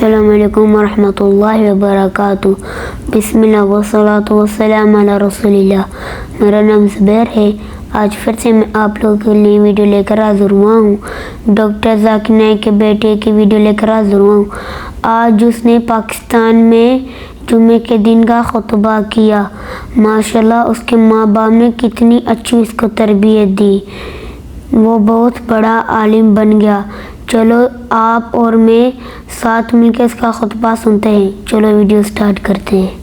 السلام علیکم ورحمۃ اللہ وبرکاتہ۔ بسم اللہ والصلاۃ والسلام علی رسول اللہ۔ میرا نام زبیر ہے۔ آج پھر سے میں آپ لوگوں کے لیے ویڈیو لے کر حاضر ہوا ہوں۔ ڈاکٹر ذاکر نائک کے بیٹے کی ویڈیو لے کر حاضر ہوا ہوں۔ آج اس نے پاکستان میں جمعے کے دن کا خطبہ کیا۔ ماشاءاللہ اس کے ماں باپ نے کتنی اچھی اس کو تربیت دی، وہ بہت بڑا عالم بن گیا۔ چلو آپ اور میں ساتھ مل کے اس کا خطبہ سنتے ہیں۔ چلو ویڈیو سٹارٹ کرتے ہیں۔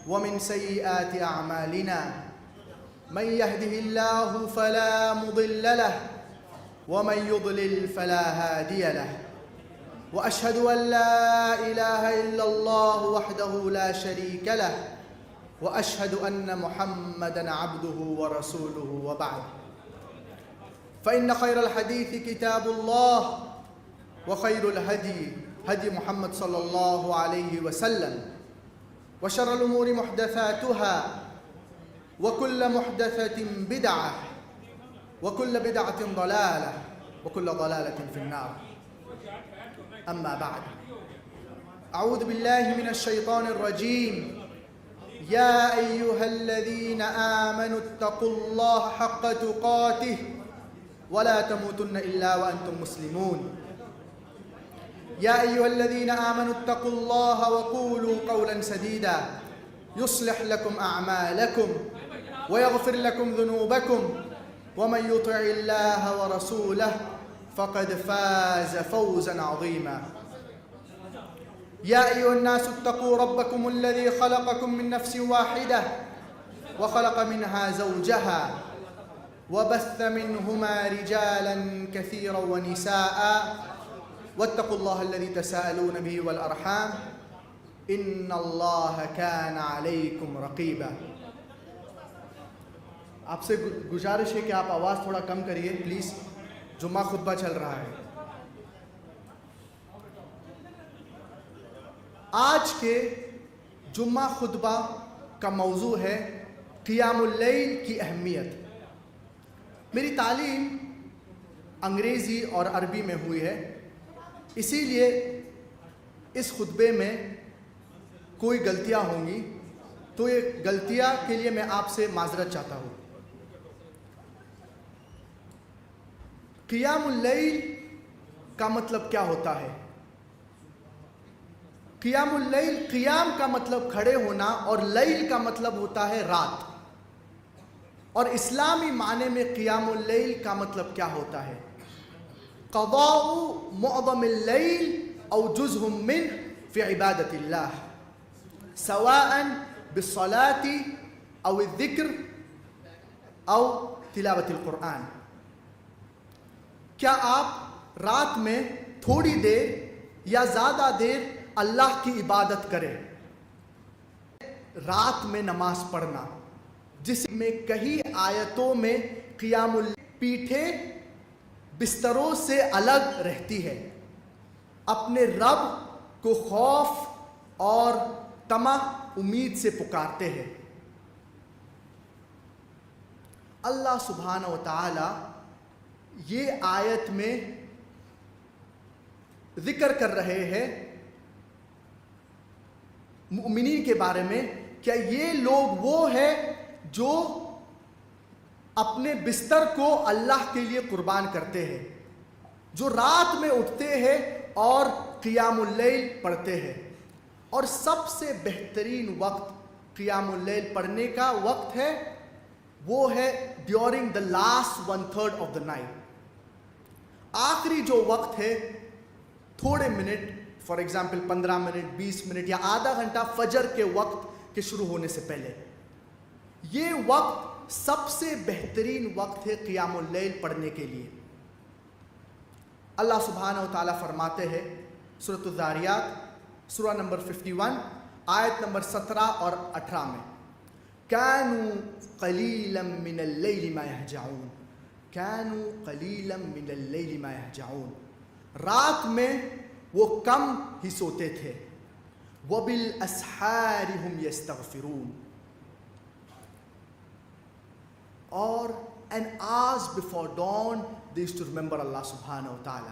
ومن سيئات أعمالنا من يهده الله فلا مضل له ومن يضلل فلا هادي له وأشهد أن لا إله إلا الله وحده لا شريك له وأشهد أن محمدا عبده ورسوله وبعد فإن خير الحديث كتاب الله وخير الهدي هدي محمد صلى الله عليه وسلم وشر الأمور محدثاتها وكل محدثة بدعة وكل بدعة ضلالة وكل ضلالة في النار أما بعد أعوذ بالله من الشيطان الرجيم يا أيها الذين آمنوا اتقوا الله حق تقاته ولا تموتن إلا وأنتم مسلمون يا أيها الذين آمنوا اتقوا الله وقولوا قولا سديدا يصلح لكم أعمالكم ويغفر لكم ذنوبكم ومن يطع الله ورسوله فقد فاز فوزا عظيما يا أيها الناس اتقوا ربكم الذي خلقكم من نفس واحدة وخلق منها زوجها وبث منهما رجالا كثيرا ونساء واتقوا الله الذي تساءلون به والأرحام إن الله كان عليكم رقيبا۔ آپ سے گزارش ہے کہ آپ آواز تھوڑا کم کریے پلیز، جمعہ خطبہ چل رہا ہے۔ آج کے جمعہ خطبہ کا موضوع ہے قیام اللیل کی اہمیت۔ میری تعلیم انگریزی اور عربی میں ہوئی ہے، اسی لیے اس خطبے میں کوئی غلطیاں ہوں گی، تو یہ غلطیاں کے لیے میں آپ سے معذرت چاہتا ہوں۔ قیام اللیل کا مطلب کیا ہوتا ہے؟ قیام اللیل، قیام کا مطلب کھڑے ہونا اور لیل کا مطلب ہوتا ہے رات، اور اسلامی معنی میں قیام اللیل کا مطلب کیا ہوتا ہے؟ قضاء معظم اللیل او جزء منه في عبادة الله سواء بالصلاة او الذکر او تلاوت القرآن۔ کیا آپ رات میں تھوڑی دیر یا زیادہ دیر اللہ کی عبادت کریں؟ رات میں نماز پڑھنا، جس میں کئی آیتوں میں قیام اللیل پیٹھے بستروں سے الگ رہتی ہے، اپنے رب کو خوف اور طمع امید سے پکارتے ہیں۔ اللہ سبحانہ و تعالی یہ آیت میں ذکر کر رہے ہیں مومنین کے بارے میں، کیا یہ لوگ وہ ہیں جو اپنے بستر کو اللہ کے لیے قربان کرتے ہیں، جو رات میں اٹھتے ہیں اور قیام اللیل پڑھتے ہیں، اور سب سے بہترین وقت قیام اللیل پڑھنے کا وقت ہے، وہ ہے during the last 1/3 of the night. آخری جو وقت ہے، تھوڑے minute, for example 15 minute, 20 minute یا آدھا گھنٹہ فجر کے وقت کے شروع ہونے سے پہلے، یہ وقت سب سے بہترین وقت ہے قیام اللیل پڑھنے کے لیے۔ اللہ سبحانہ و تعالیٰ فرماتے ہیں سورۃ الذاریات سورہ نمبر 51 آیت نمبر 17 اور 18 میں، كانوا قليلا من الليل ما يهجعون كانوا قليلا من الليل ما يهجعون، رات میں وہ کم ہی سوتے تھے، وبالاسحار هم يستغفرون، اور an hours before dawn they used to remember Allah subhanahu wa ta'ala۔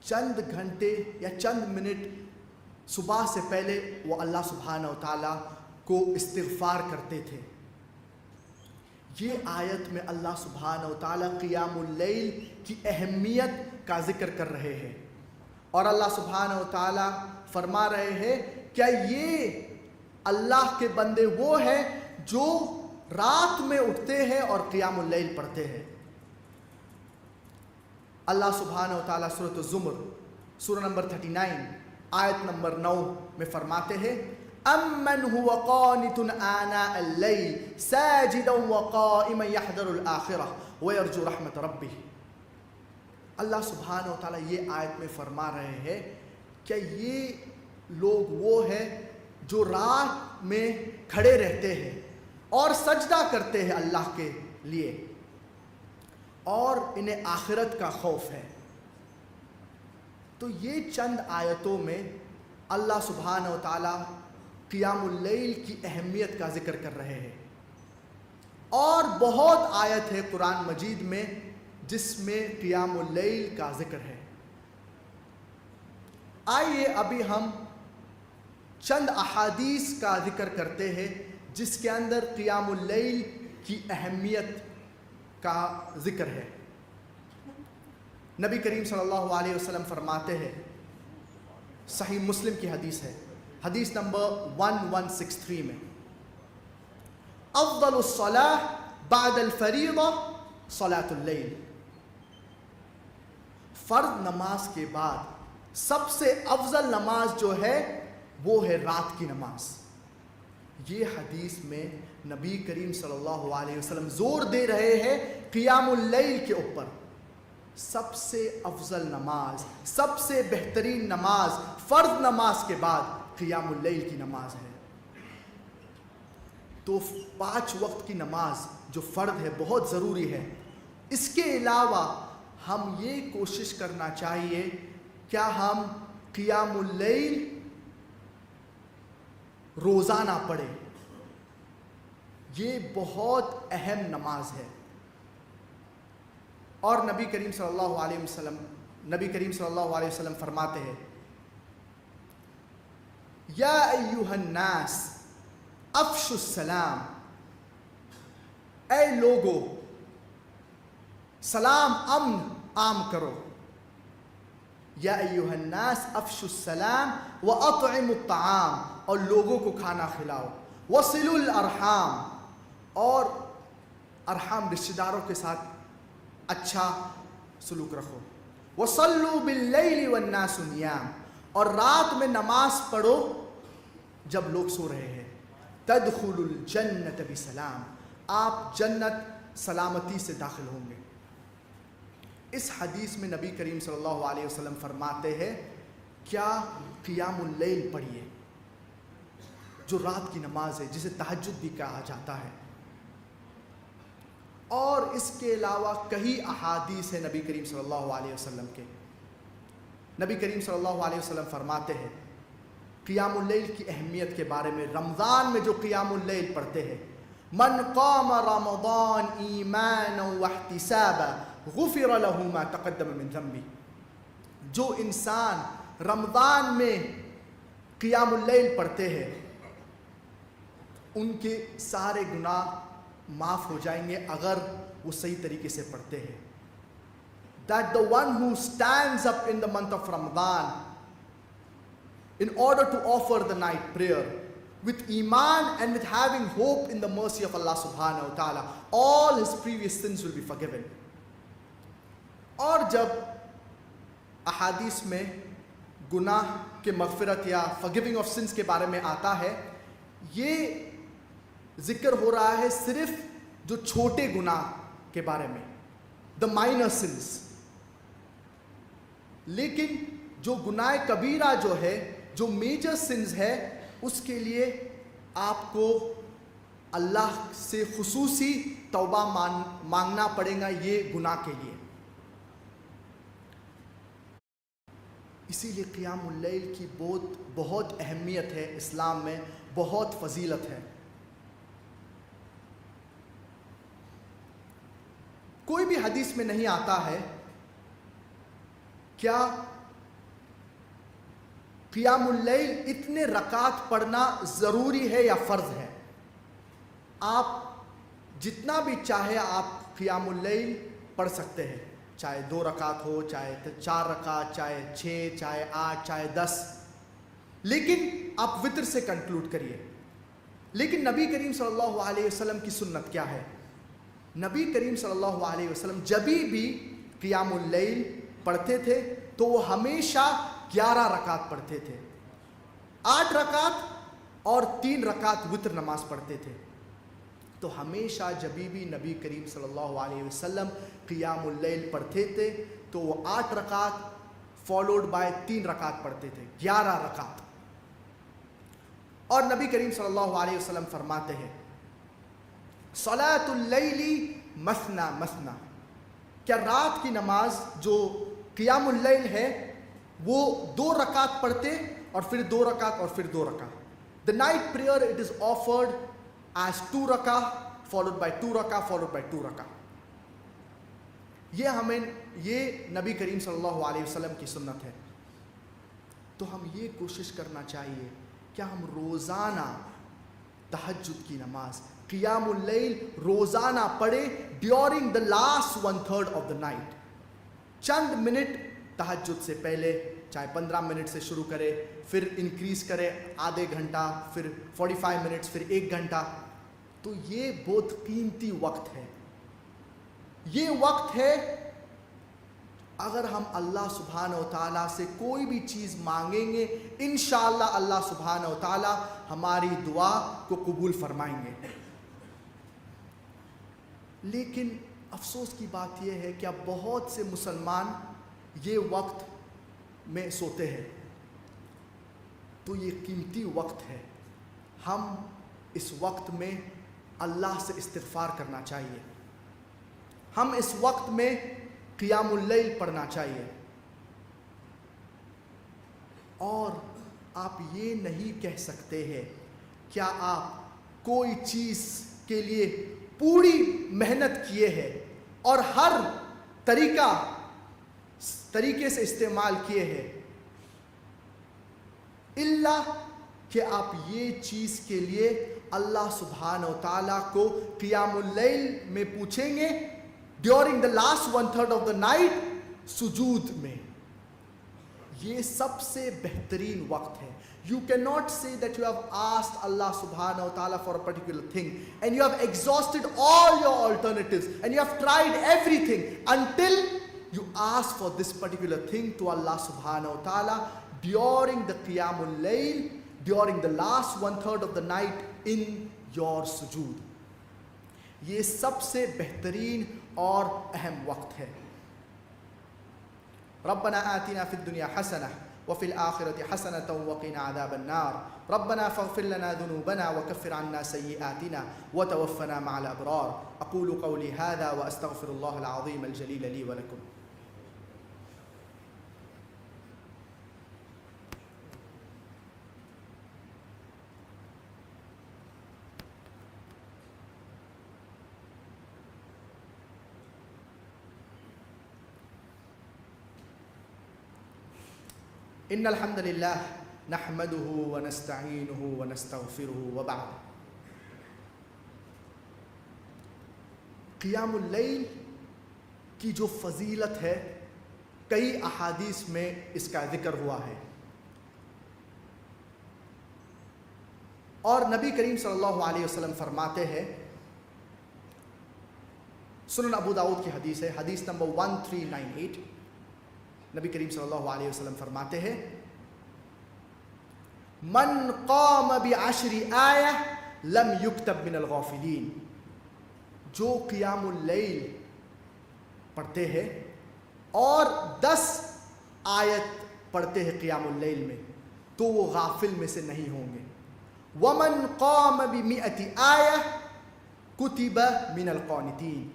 چند گھنٹے یا چند منٹ صبح سے پہلے وہ اللہ سبحانہ و تعالیٰ کو استغفار کرتے تھے۔ یہ آیت میں اللہ سبحانہ و تعالیٰ قیام اللیل کی اہمیت کا ذکر کر رہے ہیں، اور اللہ سبحانہ و تعالیٰ فرما رہے ہیں کیا یہ اللہ کے بندے وہ ہیں جو رات میں اٹھتے ہیں اور قیام اللیل پڑھتے ہیں۔ اللہ سبحانہ و تعالیٰ سورۃ الزمر سورہ نمبر 39 آیت نمبر 9 میں فرماتے ہیں امن هو قانت آناء اللیل ساجدا وقائما يحذر الآخرہ ويرجو رحمت ربہ۔ اللہ سبحانہ و تعالیٰ یہ آیت میں فرما رہے ہیں کہ یہ لوگ وہ ہیں جو رات میں کھڑے رہتے ہیں اور سجدہ کرتے ہیں اللہ کے لیے، اور انہیں آخرت کا خوف ہے۔ تو یہ چند آیتوں میں اللہ سبحانہ و تعالیٰ قیام اللیل کی اہمیت کا ذکر کر رہے ہیں، اور بہت آیت ہے قرآن مجید میں جس میں قیام اللیل کا ذکر ہے۔ آئیے ابھی ہم چند احادیث کا ذکر کرتے ہیں جس کے اندر قیام اللیل کی اہمیت کا ذکر ہے۔ نبی کریم صلی اللہ علیہ وسلم فرماتے ہیں، صحیح مسلم کی حدیث ہے، حدیث نمبر 1163 میں، افضل الصلاۃ بعد الفریضہ صلاۃ اللیل، فرض نماز کے بعد سب سے افضل نماز جو ہے وہ ہے رات کی نماز۔ یہ حدیث میں نبی کریم صلی اللہ علیہ وسلم زور دے رہے ہیں قیام اللیل کے اوپر۔ سب سے افضل نماز، سب سے بہترین نماز فرض نماز کے بعد قیام اللیل کی نماز ہے۔ تو 5 وقت کی نماز جو فرض ہے بہت ضروری ہے۔ اس کے علاوہ ہم یہ کوشش کرنا چاہیے کیا ہم قیام اللیل روزانہ پڑھیں۔ یہ بہت اہم نماز ہے، اور نبی کریم صلی اللہ علیہ وسلم فرماتے ہیں یا ایھا الناس افشوا السلام، اے لوگو سلام امن عام کرو۔ یا ایھا الناس افشوا السلام واطعموا الطعام، اور لوگوں کو کھانا کھلاؤ۔ وصلوا الارحام، اور ارحام رشتہ داروں کے ساتھ اچھا سلوک رکھو۔ وصلوا باللیل والناس نیام، اور رات میں نماز پڑھو جب لوگ سو رہے ہیں۔ تدخلوا الجنۃ بسلام، آپ جنت سلامتی سے داخل ہوں گے۔ اس حدیث میں نبی کریم صلی اللہ علیہ وسلم فرماتے ہیں کیا قیام اللیل پڑھیے، جو رات کی نماز ہے جسے تہجد بھی کہا جاتا ہے۔ اور اس کے علاوہ کئی احادیث ہیں نبی کریم صلی اللہ علیہ وسلم کے۔ نبی کریم صلی اللہ علیہ وسلم فرماتے ہیں قیام اللیل کی اہمیت کے بارے میں، رمضان میں جو قیام اللیل پڑھتے ہیں، من قام رمضان ایمانا واحتسابا غفر له ما تقدم من ذنبه، جو انسان رمضان میں قیام اللیل پڑھتے ہیں ان کے سارے گناہ معاف ہو جائیں گے اگر وہ صحیح طریقے سے پڑھتے ہیں۔ That the one who stands up in the month of Ramadan in order to offer the night prayer with iman and with having hope in the mercy of Allah subhanahu wa ta'ala, all his previous sins will be forgiven. اور جب احادیث میں گناہ کے مغفرت یا forgiving of sins کے بارے میں آتا ہے، یہ ذکر ہو رہا ہے صرف جو چھوٹے گناہ کے بارے میں، the minor sins۔ لیکن جو گناہ کبیرہ جو ہے، جو میجر سنز ہے، اس کے لیے آپ کو اللہ سے خصوصی توبہ مانگنا پڑے گا یہ گناہ کے لیے۔ اسی لیے قیام اللیل کی بہت اہمیت ہے، اسلام میں بہت فضیلت ہے۔ کوئی بھی حدیث میں نہیں آتا ہے کیا قیام اللیل اتنے رکعت پڑھنا ضروری ہے یا فرض ہے؟ آپ جتنا بھی چاہے آپ قیام اللیل پڑھ سکتے ہیں، چاہے 2 رکعت ہو، چاہے 4 رکعت، چاہے 6، چاہے 8، چاہے 10، لیکن آپ وتر سے کنکلوڈ کریے۔ لیکن نبی کریم صلی اللہ علیہ وسلم کی سنت کیا ہے؟ نبی کریم صلی اللہ علیہ وسلم جب بھی قیام اللیل پڑھتے تھے تو وہ ہمیشہ 11 رکعت پڑھتے تھے، 8 رکعت اور 3 رکعت وتر نماز پڑھتے تھے۔ تو ہمیشہ جب بھی نبی کریم صلی اللہ علیہ وسلم قیام اللیل پڑھتے تھے تو وہ 8 رکعت فالوڈ بائی 3 رکعت پڑھتے تھے، 11 رکعت۔ اور نبی کریم صلی اللہ علیہ وسلم فرماتے ہیں صلاۃ اللیل مثنا مثنا، کیا رات کی نماز جو قیام اللیل ہے وہ 2 رکعت پڑھتے اور پھر 2 رکعت اور پھر 2 رکعت۔ The night prayer it is offered as 2 rakah followed by 2 rakah followed by 2 rakah۔ یہ نبی کریم صلی اللہ علیہ وسلم کی سنت ہے۔ تو ہم یہ کوشش کرنا چاہیے کہ ہم روزانہ تہجد کی نماز قیام اللیل روزانہ پڑھے during the last 1/3 of the night. چند منٹ تہجد سے پہلے، چاہے 15 منٹ سے شروع کرے، پھر انکریز کرے آدھے گھنٹہ، پھر 45 منٹس، پھر 1 گھنٹہ۔ تو یہ بہت قیمتی وقت ہے۔ یہ وقت ہے اگر ہم اللہ سبحانہ و تعالیٰ سے کوئی بھی چیز مانگیں گے انشاءاللہ اللہ سبحانہ و تعالیٰ ہماری دعا کو قبول فرمائیں گے۔ لیکن افسوس کی بات یہ ہے کہ اب بہت سے مسلمان یہ وقت میں سوتے ہیں۔ تو یہ قیمتی وقت ہے، ہم اس وقت میں اللہ سے استغفار کرنا چاہیے، ہم اس وقت میں قیام اللیل پڑھنا چاہیے۔ اور آپ یہ نہیں کہہ سکتے ہیں کیا آپ کوئی چیز کے لیے پوری محنت کیے ہیں اور ہر طریقے سے استعمال کیے ہیں، الا کہ آپ یہ چیز کے لیے اللہ سبحانہ و تعالیٰ کو قیام اللیل میں پوچھیں گے during the last 1/3 of the night سجود میں۔ یہ سب سے بہترین وقت ہے۔ You cannot say that you have asked Allah subhanahu wa ta'ala for a particular thing and you have exhausted all your alternatives and you have tried everything until you ask for this particular thing to Allah subhanahu wa ta'ala during the qiyamul layl, during the last 1/3 of the night in your sujood۔ یہ سب سے بہترین اور اہم وقت ہے۔ ربنا آتنا فی الدنیا حسنہ وفی الآخرة حسنة وقنا عذاب النار ربنا فاغفر لنا ذنوبنا وكفر عنا سيئاتنا وتوفنا مع الأبرار۔ أقول قولي هذا وأستغفر الله العظيم الجليل لي ولكم۔ ان الحمد للہ نحمده ونستعینه ونستغفره وبعد۔ قیام اللیل کی جو فضیلت ہے کئی احادیث میں اس کا ذکر ہوا ہے، اور نبی کریم صلی اللہ علیہ وسلم فرماتے ہیں، سنن ابو داؤد کی حدیث ہے، حدیث نمبر 1398، نبی کریم صلی اللہ علیہ وسلم فرماتے ہیں من قام بعشر آیہ لم یکتب من الغافلین، جو قیام اللیل پڑھتے ہیں اور 10 آیت پڑھتے ہیں قیام اللیل میں تو وہ غافل میں سے نہیں ہوں گے۔ ومن قام ب100 آیہ کتب من القانتین،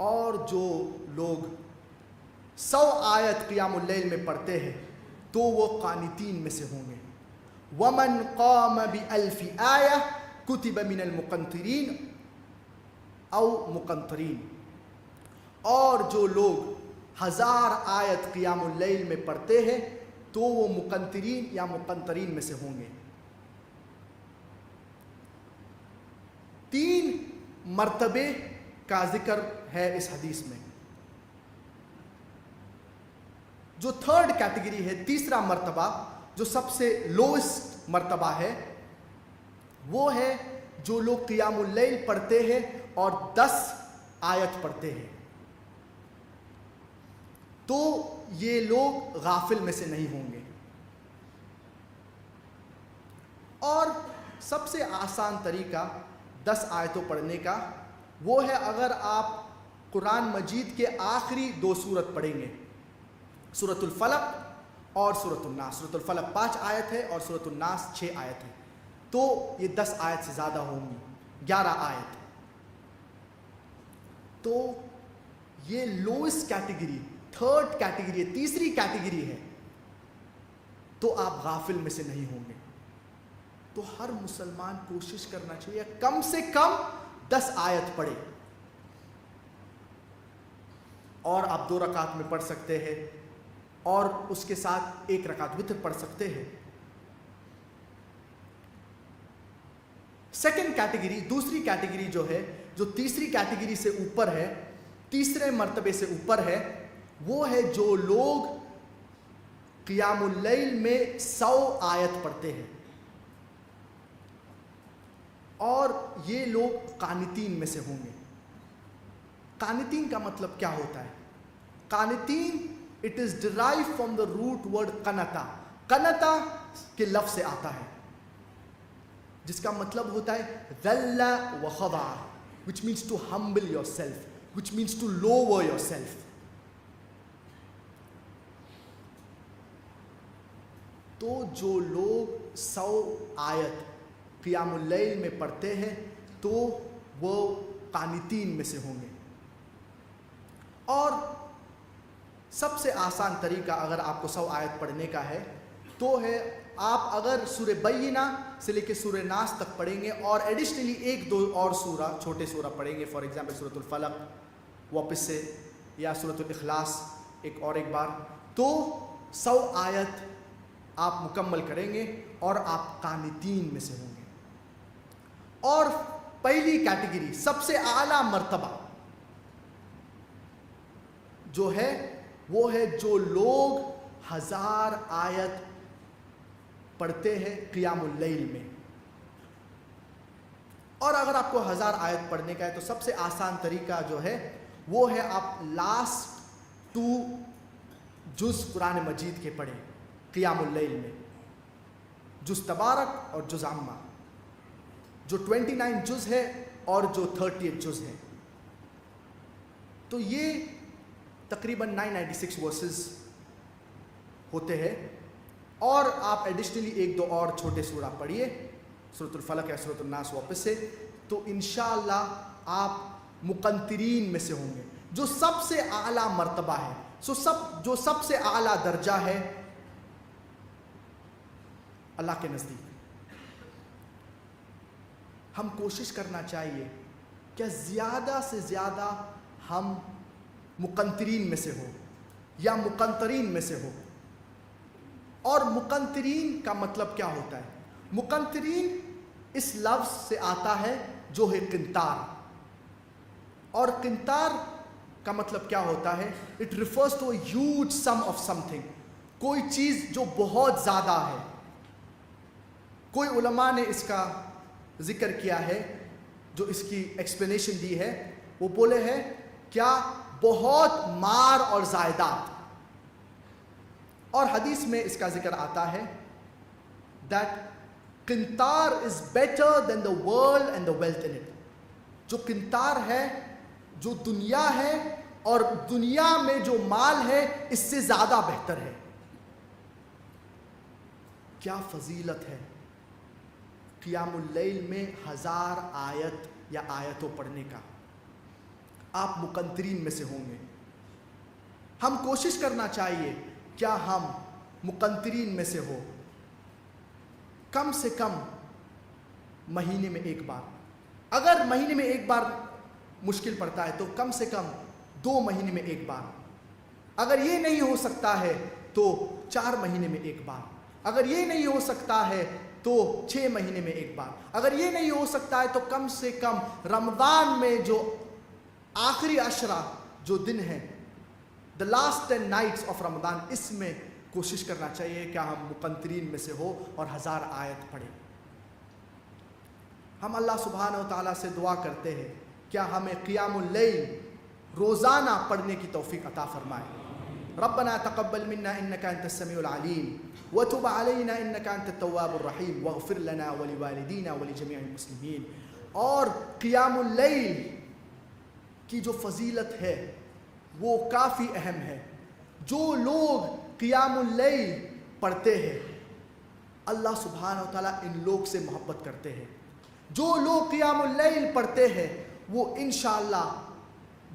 اور جو لوگ 100 آیت قیام اللیل میں پڑھتے ہیں تو وہ قانتین میں سے ہوں گے۔ ومن قام ب1000 آیہ کتب من المقنطرین او مقنطرین، اور جو لوگ 1000 آیت قیام اللیل میں پڑھتے ہیں تو وہ مقنطرین یا مقنطرین میں سے ہوں گے۔ 3 مرتبے کا ذکر ہے اس حدیث میں۔ جو 3rd کیٹیگری ہے، تیسرا مرتبہ، جو سب سے لوئسٹ مرتبہ ہے، وہ ہے جو لوگ قیام اللیل پڑھتے ہیں اور 10 آیت پڑھتے ہیں۔ تو یہ لوگ غافل میں سے نہیں ہوں گے۔ اور سب سے آسان طریقہ 10 آیتوں پڑھنے کا وہ ہے اگر آپ قرآن مجید کے آخری 2 سورت پڑھیں گے، سورۃ الفلق اور سورۃ الناس۔ سورۃ الفلق 5 آیت ہے اور سورۃ الناس 6 آیت ہے، تو یہ 10 آیت سے زیادہ ہوں گی، 11 آیت۔ تو یہ لوئسٹ کیٹیگری، 3rd کیٹیگری ہے، تیسری کیٹیگری ہے، تو آپ غافل میں سے نہیں ہوں گے۔ تو ہر مسلمان کوشش کرنا چاہیے کم سے کم 10 آیت پڑھے، اور آپ 2 رکعت میں پڑھ سکتے ہیں اور اس کے ساتھ 1 رکعت وتر پڑھ سکتے ہیں۔ سیکنڈ کیٹیگری، دوسری کیٹیگری جو ہے، جو تیسری کیٹیگری سے اوپر ہے، تیسرے مرتبے سے اوپر ہے، وہ ہے جو لوگ قیام اللیل میں 100 آیت پڑھتے ہیں، اور یہ لوگ قانتین میں سے ہوں گے۔ قانتین کا مطلب کیا ہوتا ہے؟ قانتین it is derived from the root word قنتا۔ قنتا کے لفظ سے آتا ہے، جس کا مطلب ہوتا ہے ذل و خضع، which means to humble yourself, which means to lower yourself۔ تو جو لوگ 100 آیت قیام اللیل میں پڑھتے ہیں تو وہ قانتین میں سے ہوں گے۔ اور سب سے آسان طریقہ اگر آپ کو 100 آیت پڑھنے کا ہے تو ہے آپ اگر سورہ بینہ سے لے کے سورہ ناس تک پڑھیں گے اور ایڈیشنلی 1-2 اور سورہ، چھوٹے سورہ پڑھیں گے، فار ایگزامپل سورۃ الفلق واپس سے، یا سورۃ الاخلاص ایک بار، تو 100 آیت آپ مکمل کریں گے اور آپ قانتین میں سے ہوں گے۔ اور پہلی کیٹیگری، سب سے اعلیٰ مرتبہ جو ہے وہ ہے جو لوگ 1000 آیت پڑھتے ہیں قیام اللیل میں۔ اور اگر آپ کو 1000 آیت پڑھنے کا ہے تو سب سے آسان طریقہ جو ہے وہ ہے آپ لاسٹ 2 جز قرآن مجید کے پڑھیں قیام اللیل میں، جز تبارک اور جز عامہ، جو 29 جز ہے اور جو 30 جز ہے۔ تو یہ تقریباً 996 ورسز ہوتے ہیں، اور آپ ایڈیشنلی 1-2 اور چھوٹے سورہ پڑھیے، سورۃ الفلق یا سورۃ الناس واپس سے، تو انشاءاللہ آپ مقنطرین میں سے ہوں گے، جو سب سے اعلیٰ مرتبہ ہے، جو سب سے اعلیٰ درجہ ہے اللہ کے نزدیک۔ ہم کوشش کرنا چاہیے کہ زیادہ سے زیادہ ہم مقنطرین میں سے ہو یا مقنطرین میں سے ہو۔ اور مقنطرین کا مطلب کیا ہوتا ہے؟ مقنطرین اس لفظ سے آتا ہے جو ہے قنطار، اور قنطار کا مطلب کیا ہوتا ہے؟ It refers to a huge sum of something, کوئی چیز جو بہت زیادہ ہے۔ کوئی علماء نے اس کا ذکر کیا ہے، جو اس کی ایکسپلینیشن دی ہے، وہ بولے ہیں کیا بہت مار اور زائدات۔ اور حدیث میں اس کا ذکر آتا ہے that قنطار is better than the world and the wealth in it۔ جو قنطار ہے، جو دنیا ہے اور دنیا میں جو مال ہے، اس سے زیادہ بہتر ہے۔ کیا فضیلت ہے قیام اللیل میں 1000 آیت یا آیتوں پڑھنے کا۔ آپ مقنطرین میں سے ہوں گے۔ ہم کوشش کرنا چاہیے کیا ہم مقنطرین میں سے ہو، کم سے کم مہینے میں 1 بار، اگر مہینے میں 1 بار مشکل پڑتا ہے تو کم سے کم 2 مہینے میں 1 بار، اگر یہ نہیں ہو سکتا ہے تو 4 مہینے میں ایک بار، اگر یہ نہیں ہو سکتا ہے تو 6 مہینے میں ایک بار، اگر یہ نہیں ہو سکتا ہے تو کم سے کم رمضان میں جو آخری عشرہ جو دن ہیں، the last 10 nights of رمضان، اس میں کوشش کرنا چاہیے کہ ہم مقنطرین میں سے ہو اور 1000 آیت پڑھیں۔ ہم اللہ سبحانہ و تعالیٰ سے دعا کرتے ہیں کیا ہمیں قیام اللیل روزانہ پڑھنے کی توفیق عطا فرمائے۔ ربنا تقبل منا انك انت السميع العليم وتب علينا انك انت التواب الرحيم واغفر لنا ولوالدينا ولجميع المسلمين۔ اور قیام اللیل کی جو فضیلت ہے وہ کافی اہم ہے۔ جو لوگ قیام اللیل پڑھتے ہیں اللہ سبحانہ و تعالیٰ ان لوگ سے محبت کرتے ہیں۔ جو لوگ قیام اللیل پڑھتے ہیں وہ انشاءاللہ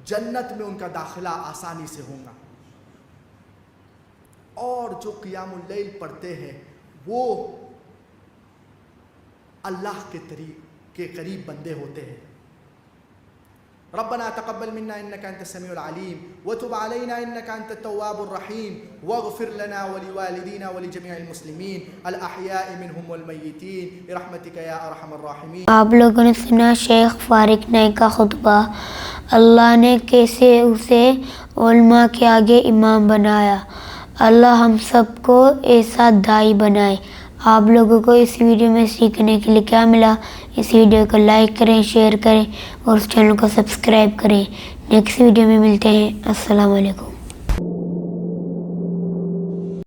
جنت میں ان کا داخلہ آسانی سے ہوگا، اور جو قیام اللیل پڑھتے ہیں وہ اللہ کے قریب بندے ہوتے ہیں۔ ربنا تقبل منا انك انت السميع العليم وتب علينا انك انت التواب الرحيم واغفر لنا ولوالدينا ولجميع المسلمين الاحياء منهم والميتين برحمتك يا ارحم الراحمين۔ آپ لوگوں نے سنا شیخ فارق نائک کا خطبہ، اللہ نے کیسے اسے علماء کے آگے امام بنایا۔ اللہ ہم سب کو ایسا دائی بنائے۔ آپ لوگوں کو اس ویڈیو میں سیکھنے کے لیے کیا ملا؟ اس ویڈیو کو لائک کریں، شیئر کریں اور اس چینل کو سبسکرائب کریں۔ نیکسٹ ویڈیو میں ملتے ہیں۔ السلام علیکم۔